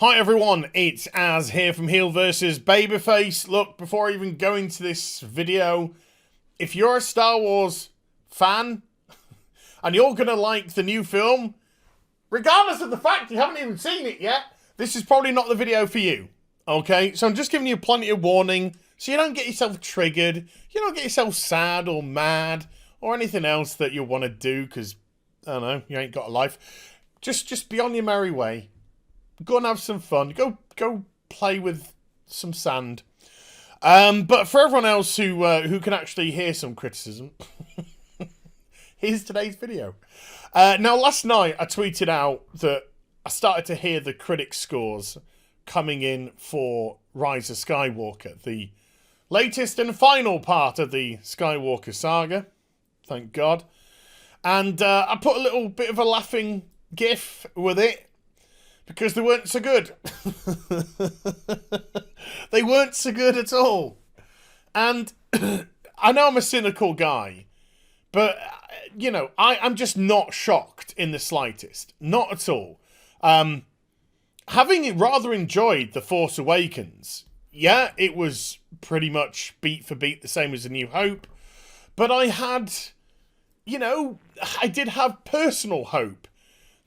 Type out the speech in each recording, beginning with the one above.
Hi everyone, it's Az here from HeelvsBabyface. Look, before I even go into this video, if you're a Star Wars fan and you're going to like the new film, regardless of the fact you haven't even seen it yet, this is probably not the video for you. Okay, so I'm just giving you plenty of warning so you don't get yourself triggered, you don't get yourself sad or mad or anything else that you want to do because, I don't know, you ain't got a life. Just be on your merry way. Go and have some fun. Go play with some sand. But for everyone else who can actually hear some criticism, here's today's video. Now, last night I tweeted out that I started to hear the critic scores coming in for Rise of Skywalker, the latest and final part of the Skywalker saga. Thank God. And I put a little bit of a laughing gif with it, because they weren't so good. They weren't so good at all. And I know I'm a cynical guy, but, you know, I'm just not shocked in the slightest. Not at all. Having rather enjoyed The Force Awakens, yeah, it was pretty much beat for beat the same as A New Hope. But I had, you know, I did have personal hope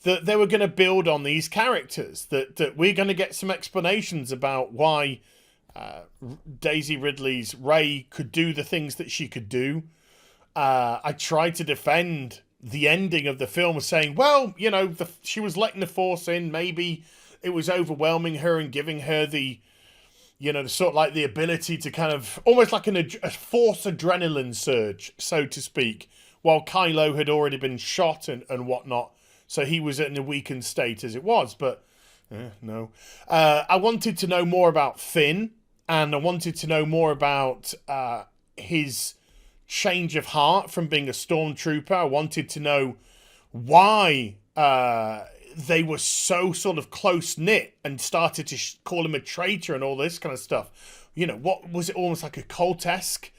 that they were going to build on these characters, that we're going to get some explanations about why Daisy Ridley's Rey could do the things that she could do. I tried to defend the ending of the film saying, well, you know, she was letting the Force in. Maybe it was overwhelming her and giving her the, you know, sort of like the ability to kind of, almost like a Force adrenaline surge, so to speak, while Kylo had already been shot and whatnot. So he was in a weakened state as it was, but no. I wanted to know more about Finn, and I wanted to know more about his change of heart from being a stormtrooper. I wanted to know why they were so sort of close-knit and started to call him a traitor and all this kind of stuff. You know, what was it, almost like a cult-esque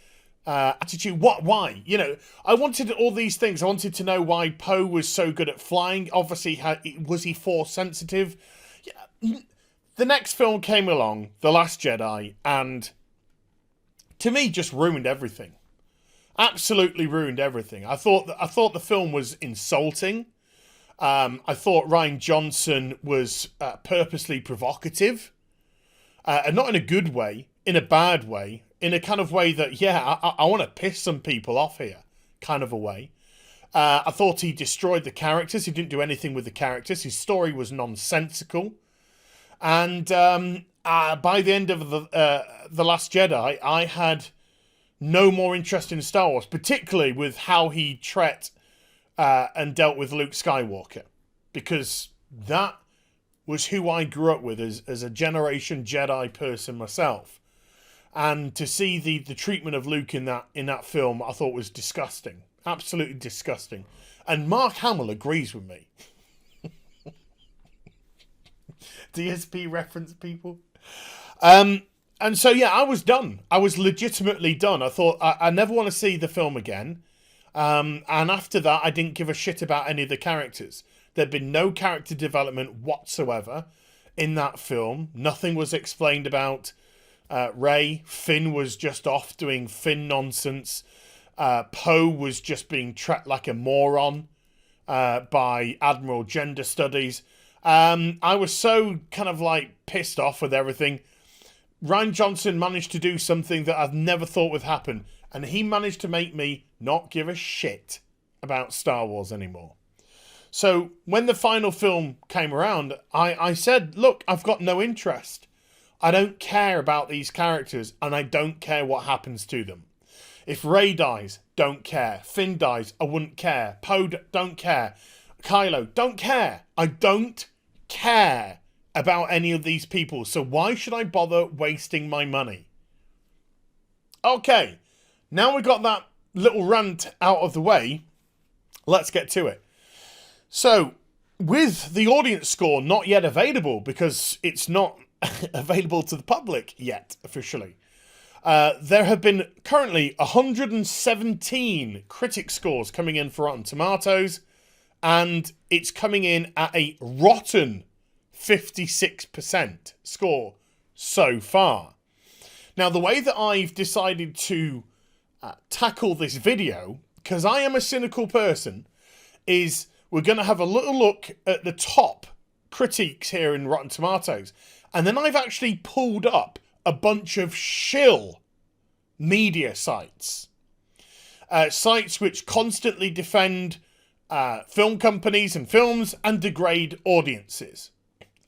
attitude? Why? You know, I wanted all these things. I wanted to know why Poe was so good at flying. Obviously, was he Force sensitive? Yeah. The next film came along, The Last Jedi, and to me, just ruined everything. Absolutely ruined everything. I thought the film was insulting. I thought Rian Johnson was purposely provocative, and not in a good way, in a bad way. In a kind of way that, yeah, I want to piss some people off here, kind of a way. I thought he destroyed the characters. He didn't do anything with the characters. His story was nonsensical. And by the end of the Last Jedi, I had no more interest in Star Wars, particularly with how he treated and dealt with Luke Skywalker. Because that was who I grew up with as a Generation Jedi person myself. And to see the treatment of Luke in that film, I thought was disgusting. Absolutely disgusting. And Mark Hamill agrees with me. DSP reference, people. And so, yeah, I was done. I was legitimately done. I thought, I never want to see the film again. And after that, I didn't give a shit about any of the characters. There'd been no character development whatsoever in that film. Nothing was explained about Rey. Finn was just off doing Finn nonsense. Poe was just being treated like a moron by Admiral Gender Studies. I was so kind of like pissed off with everything. Rian Johnson managed to do something that I've never thought would happen, and he managed to make me not give a shit about Star Wars anymore. So when the final film came around, I said, look, I've got no interest. I don't care about these characters, and I don't care what happens to them. If Rey dies, don't care. Finn dies, I wouldn't care. Poe, don't care. Kylo, don't care. I don't care about any of these people, so why should I bother wasting my money? Okay, now we've got that little rant out of the way, let's get to it. So, with the audience score not yet available, because it's not available to the public yet, officially. There have been currently 117 critic scores coming in for Rotten Tomatoes, and it's coming in at a rotten 56% score so far. Now, the way that I've decided to tackle this video, because I am a cynical person, is we're going to have a little look at the top critiques here in Rotten Tomatoes. And then I've actually pulled up a bunch of shill media sites. Sites which constantly defend film companies and films and degrade audiences.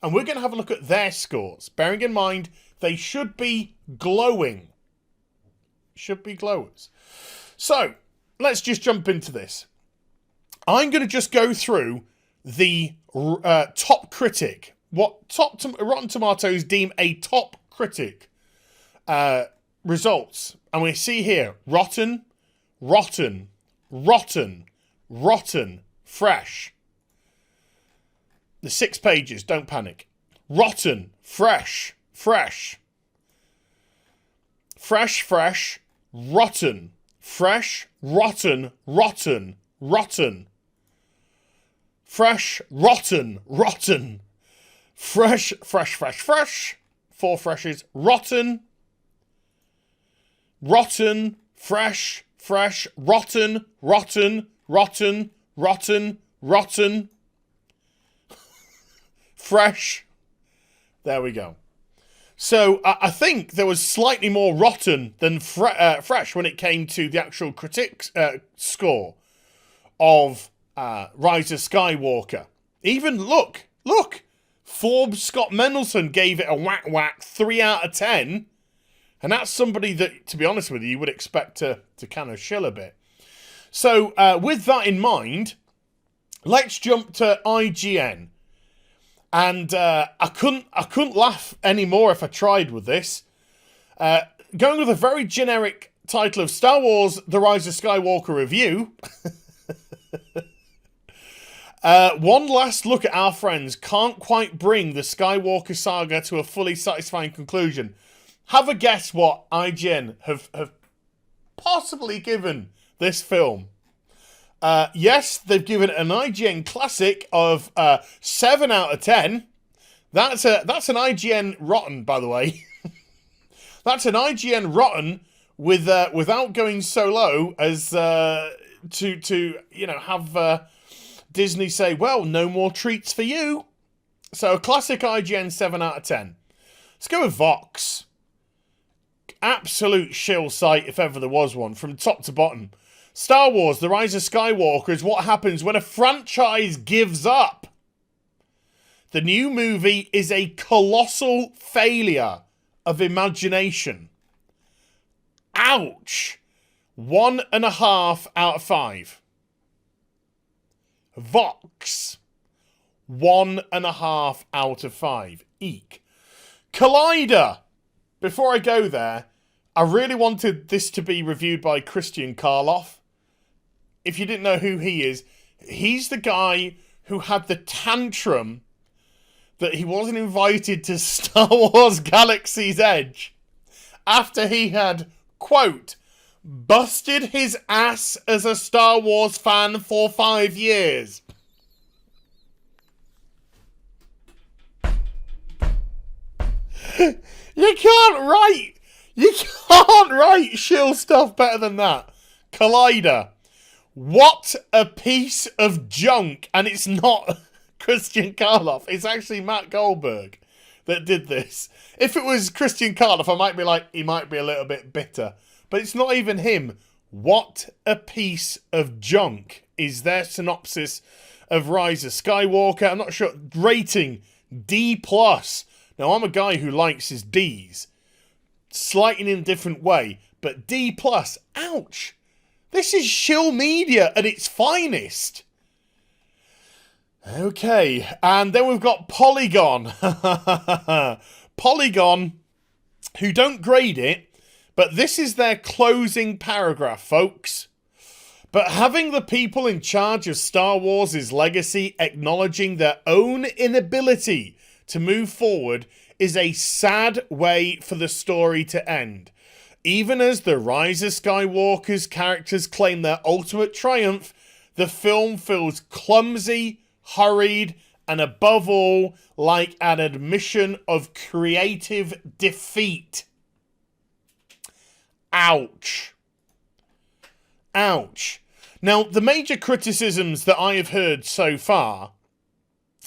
And we're going to have a look at their scores, bearing in mind they should be glowing. Should be glowers. So, let's just jump into this. I'm going to just go through the top critic, what Rotten Tomatoes deem a top critic results. And we see here, rotten, rotten, rotten, rotten, fresh. The 6 pages, don't panic. Rotten, fresh, fresh. Fresh, fresh, rotten. Fresh, rotten, rotten, rotten. Fresh, rotten, rotten. Fresh, fresh, fresh, fresh. 4 freshes. Rotten. Rotten, fresh, fresh, rotten, rotten, rotten, rotten, rotten. Fresh. There we go. So I think there was slightly more rotten than fresh when it came to the actual critics score of Rise of Skywalker. Even look, Forbes Scott Mendelsohn gave it a whack 3 out of 10, and that's somebody that, to be honest with you would expect to kind of shill a bit. So with that in mind, let's jump to IGN. And I couldn't laugh anymore if I tried with this. Going with a very generic title of Star Wars: The Rise of Skywalker review. One last look at our friends can't quite bring the Skywalker saga to a fully satisfying conclusion. Have a guess what IGN have possibly given this film. Yes, they've given it an IGN classic of 7 out of 10. That's an IGN rotten, by the way. That's an IGN rotten without going so low as to have Disney say, well, no more treats for you. So a classic IGN 7 out of 10. Let's go with Vox. Absolute shill site if ever there was one, from top to bottom. Star Wars: The Rise of Skywalker is what happens when a franchise gives up. The new movie is a colossal failure of imagination. Ouch. 1.5 out of 5. Vox. 1.5 out of 5. Eek. Collider. Before I go there, I really wanted this to be reviewed by Christian Karloff. If you didn't know who he is, he's the guy who had the tantrum that he wasn't invited to Star Wars Galaxy's Edge after he had, quote, busted his ass as a Star Wars fan for 5 years. You can't write shill stuff better than that. Collider. What a piece of junk. And it's not Christian Karloff. It's actually Matt Goldberg that did this. If it was Christian Karloff, I might be like, he might be a little bit bitter. But it's not even him. What a piece of junk is their synopsis of Rise of Skywalker. I'm not sure. Rating D+. Now, I'm a guy who likes his Ds. Slightly in a different way. But D+. Ouch. This is shill media at its finest. Okay, and then we've got Polygon. Polygon, who don't grade it, but this is their closing paragraph, folks. But having the people in charge of Star Wars' legacy acknowledging their own inability to move forward is a sad way for the story to end. Even as the Rise of Skywalker's characters claim their ultimate triumph, the film feels clumsy, hurried, and above all, like an admission of creative defeat. Ouch. Ouch. Now, the major criticisms that I have heard so far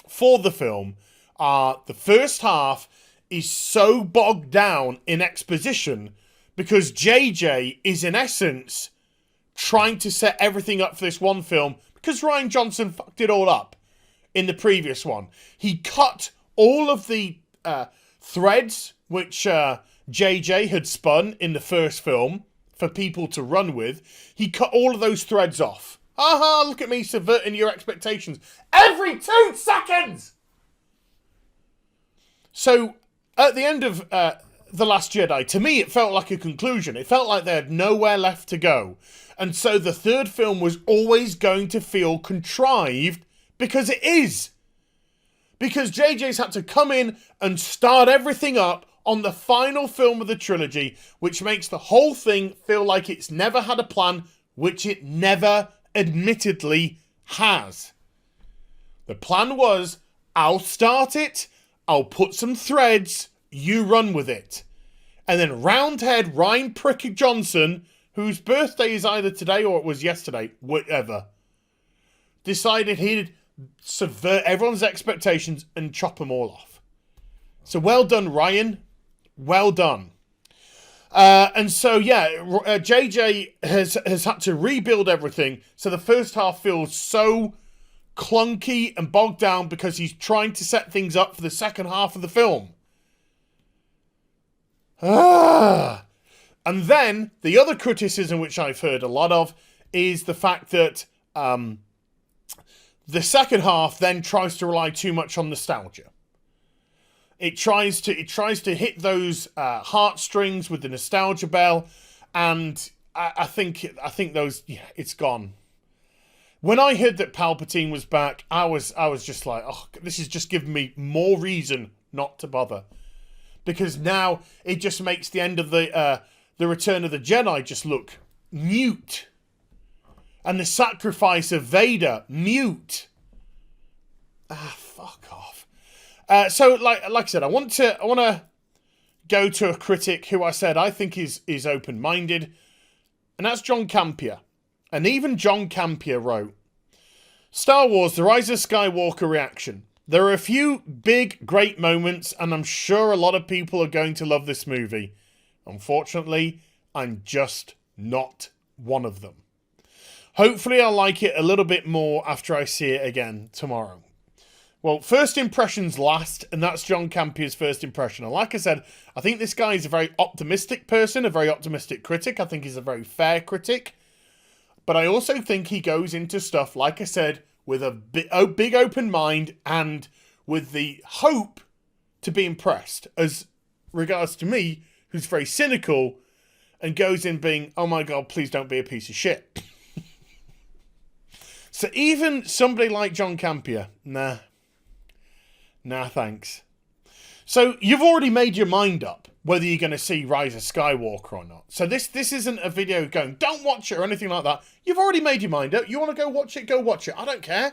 for the film are the first half is so bogged down in exposition because JJ is in essence trying to set everything up for this one film because Rian Johnson fucked it all up in the previous one. He cut all of the threads which JJ had spun in the first film for people to run with. He cut all of those threads off. Aha, look at me subverting your expectations every 2 seconds! So, at the end of The Last Jedi, to me it felt like a conclusion. It felt like they had nowhere left to go. And so the third film was always going to feel contrived, because it is. Because JJ's had to come in and start everything up on the final film of the trilogy, which makes the whole thing feel like it's never had a plan, which it never admittedly has. The plan was, I'll start it, I'll put some threads, you run with it. And then roundhead Ryan Prick Johnson, whose birthday is either today or it was yesterday, whatever, decided he'd subvert everyone's expectations and chop them all off. So well done, Ryan. Well done. And so, yeah, JJ has had to rebuild everything. So the first half feels so clunky and bogged down because he's trying to set things up for the second half of the film. And then the other criticism, which I've heard a lot of, is the fact that the second half then tries to rely too much on nostalgia. It tries to hit those heartstrings with the nostalgia bell, and I think those, yeah, it's gone. When I heard that Palpatine was back, I was just like, oh, this is just giving me more reason not to bother, because now it just makes the end of the Return of the Jedi just look mute, and the sacrifice of Vader mute. Fuck off. So, like I said, I want to go to a critic who I said I think is open-minded, and that's John Campea. And even John Campea wrote, Star Wars: The Rise of Skywalker reaction. There are a few big, great moments, and I'm sure a lot of people are going to love this movie. Unfortunately, I'm just not one of them. Hopefully I'll like it a little bit more after I see it again tomorrow. Well, first impressions last, and that's John Campea's first impression. And like I said, I think this guy is a very optimistic person, a very optimistic critic. I think he's a very fair critic. But I also think he goes into stuff, like I said, with a big open mind and with the hope to be impressed. As regards to me, who's very cynical and goes in being, oh my God, please don't be a piece of shit. So even somebody like John Campea, nah, thanks. So you've already made your mind up whether you're going to see Rise of Skywalker or not. So this isn't a video going, don't watch it or anything like that. You've already made your mind up. You want to go watch it, go watch it. I don't care.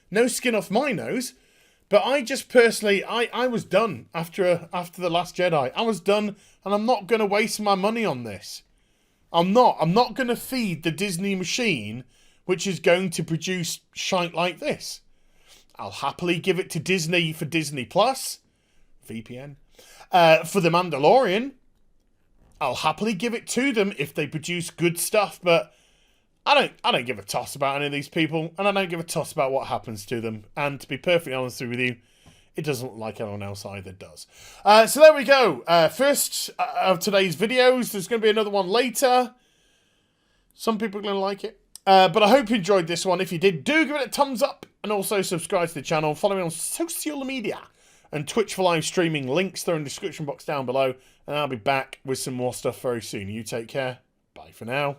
No skin off my nose. But I just personally, I was done after The Last Jedi. I was done, and I'm not going to waste my money on this. I'm not going to feed the Disney machine, which is going to produce shite like this. I'll happily give it to Disney for Disney Plus, VPN. For The Mandalorian, I'll happily give it to them if they produce good stuff, but I don't give a toss about any of these people, and I don't give a toss about what happens to them. And to be perfectly honest with you, it doesn't look like anyone else either does. So there we go. First of today's videos. There's going to be another one later. Some people are going to like it. But I hope you enjoyed this one. If you did, do give it a thumbs up, and also subscribe to the channel. Follow me on social media and Twitch for live streaming. Links are in the description box down below, and I'll be back with some more stuff very soon. You take care. Bye for now.